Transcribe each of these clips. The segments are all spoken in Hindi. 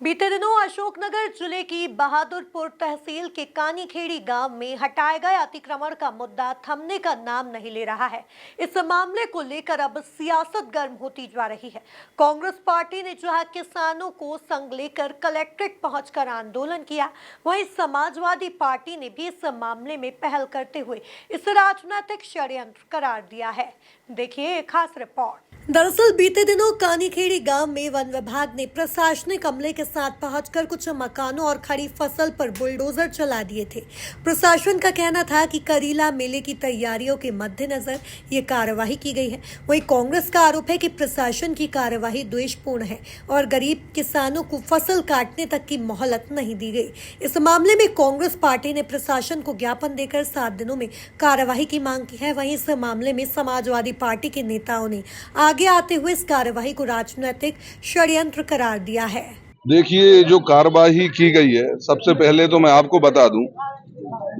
बीते दिनों अशोकनगर जिले की बहादुरपुर तहसील के कानीखेड़ी गांव में हटाए गए अतिक्रमण का मुद्दा थमने का नाम नहीं ले रहा है। इस मामले को लेकर अब सियासत गर्म होती जा रही है। कांग्रेस पार्टी ने जहां किसानों को संग लेकर कलेक्ट्रेट पहुंचकर आंदोलन किया, वहीं समाजवादी पार्टी ने भी इस मामले में पहल करते हुए इसे राजनीतिक षड्यंत्र करार दिया है। देखिए एक खास रिपोर्ट। दरअसल बीते दिनों कानीखेड़ी गांव में वन विभाग ने प्रशासनिक अमले के साथ पहुंचकर कुछ मकानों और खड़ी फसल पर बुलडोजर चला दिए थे। प्रशासन का कहना था कि करीला मेले की तैयारियों के मद्देनजर ये कार्यवाही की गई है। वहीं कांग्रेस का आरोप है कि प्रशासन की कार्यवाही द्वेषपूर्ण है और गरीब किसानों को फसल काटने तक की मोहलत नहीं दी गई। इस मामले में कांग्रेस पार्टी ने प्रशासन को ज्ञापन देकर 7 दिनों में कार्यवाही की मांग की है। वहीं इस मामले में समाजवादी पार्टी के नेताओं ने आगे आते हुए इस कार्यवाही को राजनीतिक षड्यंत्र करार दिया है। देखिए, जो कार्यवाही की गई है, सबसे पहले तो मैं आपको बता दूं,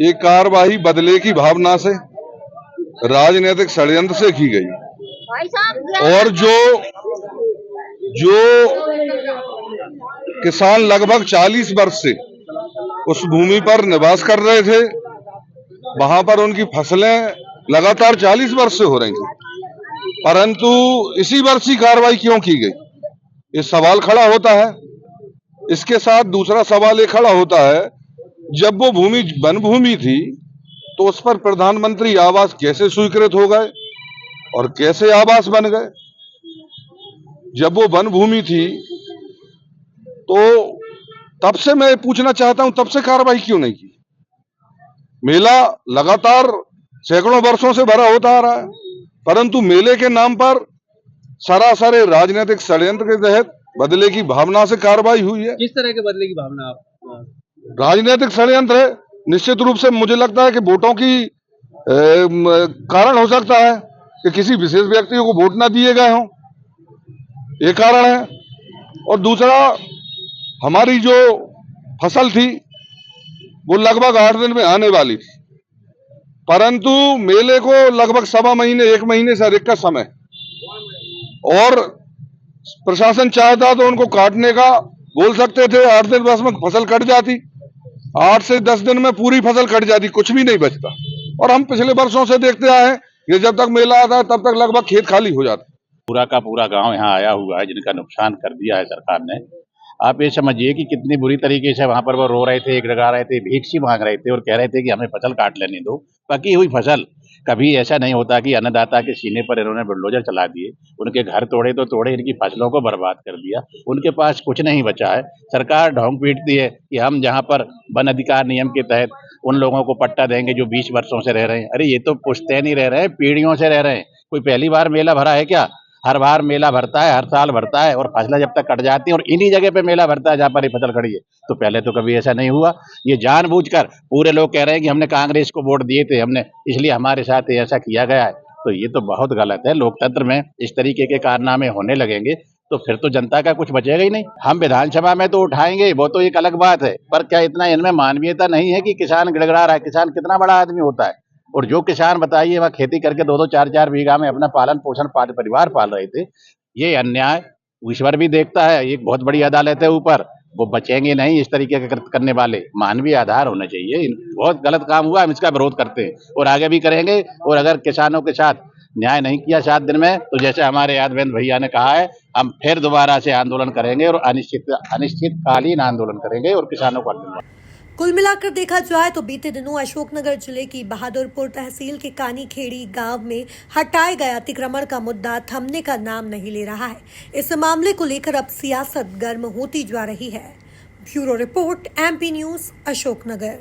ये कार्यवाही बदले की भावना से, राजनीतिक षड्यंत्र से की गई। और जो किसान लगभग 40 वर्ष से उस भूमि पर निवास कर रहे थे, वहां पर उनकी फसलें लगातार 40 वर्ष से हो रही थी, परंतु इसी वर्ष ही कार्रवाई क्यों की गई, ये सवाल खड़ा होता है। इसके साथ दूसरा सवाल ये खड़ा होता है, जब वो भूमि वन भूमि थी तो उस पर प्रधानमंत्री आवास कैसे स्वीकृत हो गए और कैसे आवास बन गए। जब वो वन भूमि थी तो तब से मैं पूछना चाहता हूं, तब से कार्रवाई क्यों नहीं की। मेला लगातार सैकड़ों वर्षों से भरा होता आ रहा है, परंतु मेले के नाम पर सरासर राजनीतिक षड्यंत्र के तहत बदले की भावना से कार्रवाई हुई है। किस तरह के बदले की भावना आप? राजनीतिक षड्यंत्र है। निश्चित रूप से मुझे लगता है कि वोटों की कारण हो सकता है कि किसी विशेष व्यक्ति को वोट ना दिए गए हों, ये कारण है। और दूसरा, हमारी जो फसल थी वो लगभग 8 दिन में आने वाली थी, परंतु मेले को लगभग 1.25 महीने 1 महीने से अधिक का समय, और प्रशासन चाहता तो उनको काटने का बोल सकते थे। 8 दिन बस में फसल कट जाती, 8 से 10 दिन में पूरी फसल कट जाती, कुछ भी नहीं बचता। और हम पिछले वर्षों से देखते आए हैं कि जब तक मेला आता है तब तक लगभग खेत खाली हो जाता है। पूरा का पूरा गांव यहाँ आया हुआ है, जिनका नुकसान कर दिया है सरकार ने। आप ये समझिए कि कितनी बुरी तरीके से वहां पर वो रो रहे थे, एक लगा रहे थे, भीख मांग रहे थे और कह रहे थे कि हमें फसल काट लेने दो। पकी हुई फसल, कभी ऐसा नहीं होता कि अन्नदाता के सीने पर इन्होंने बुलडोजर चला दिए, उनके घर तोड़े तो तोड़े, इनकी फसलों को बर्बाद कर दिया, उनके पास कुछ नहीं बचा है। सरकार ढोंग पीटती है कि हम जहाँ पर वन अधिकार नियम के तहत उन लोगों को पट्टा देंगे जो 20 वर्षों से रह रहे हैं। अरे ये तो पुश्तैनी रह रहे हैं, पीढ़ियों से रह रहे हैं। कोई पहली बार मेला भरा है क्या? हर बार मेला भरता है, हर साल भरता है, और फसलें जब तक कट जाती हैं और इन्हीं जगह पे मेला भरता है जहाँ पर ये फसल खड़ी है। तो पहले तो कभी ऐसा नहीं हुआ। ये जानबूझकर पूरे लोग कह रहे हैं कि हमने कांग्रेस को वोट दिए थे, हमने इसलिए हमारे साथ ऐसा किया गया है। तो ये तो बहुत गलत है। लोकतंत्र में इस तरीके के कारनामे होने लगेंगे तो फिर तो जनता का कुछ बचेगा ही नहीं। हम विधानसभा में तो उठाएंगे, वो तो एक अलग बात है, पर क्या इतना इनमें मानवीयता नहीं है कि किसान गिड़गिड़ा रहा है? किसान कितना बड़ा आदमी होता है, और जो किसान बताइए वह खेती करके 2-2 4-4 बीघा में अपना पालन पोषण परिवार पाल रहे थे। ये अन्याय ईश्वर भी देखता है, एक बहुत बड़ी अदालत है ऊपर, वो बचेंगे नहीं इस तरीके के करने वाले। मानवीय आधार होना चाहिए। बहुत गलत काम हुआ, हम इसका विरोध करते हैं और आगे भी करेंगे। और अगर किसानों के साथ न्याय नहीं किया 7 दिन में, तो जैसे हमारे यादवेंद्र भैया ने कहा है, हम फिर दोबारा से आंदोलन करेंगे और अनिश्चितकालीन आंदोलन करेंगे और किसानों को। कुल मिलाकर देखा जाए तो बीते दिनों अशोकनगर जिले की बहादुरपुर तहसील के कानीखेड़ी गांव में हटाए गए अतिक्रमण का मुद्दा थमने का नाम नहीं ले रहा है। इस मामले को लेकर अब सियासत गर्म होती जा रही है। Bureau report, MP news, Ashoknagar.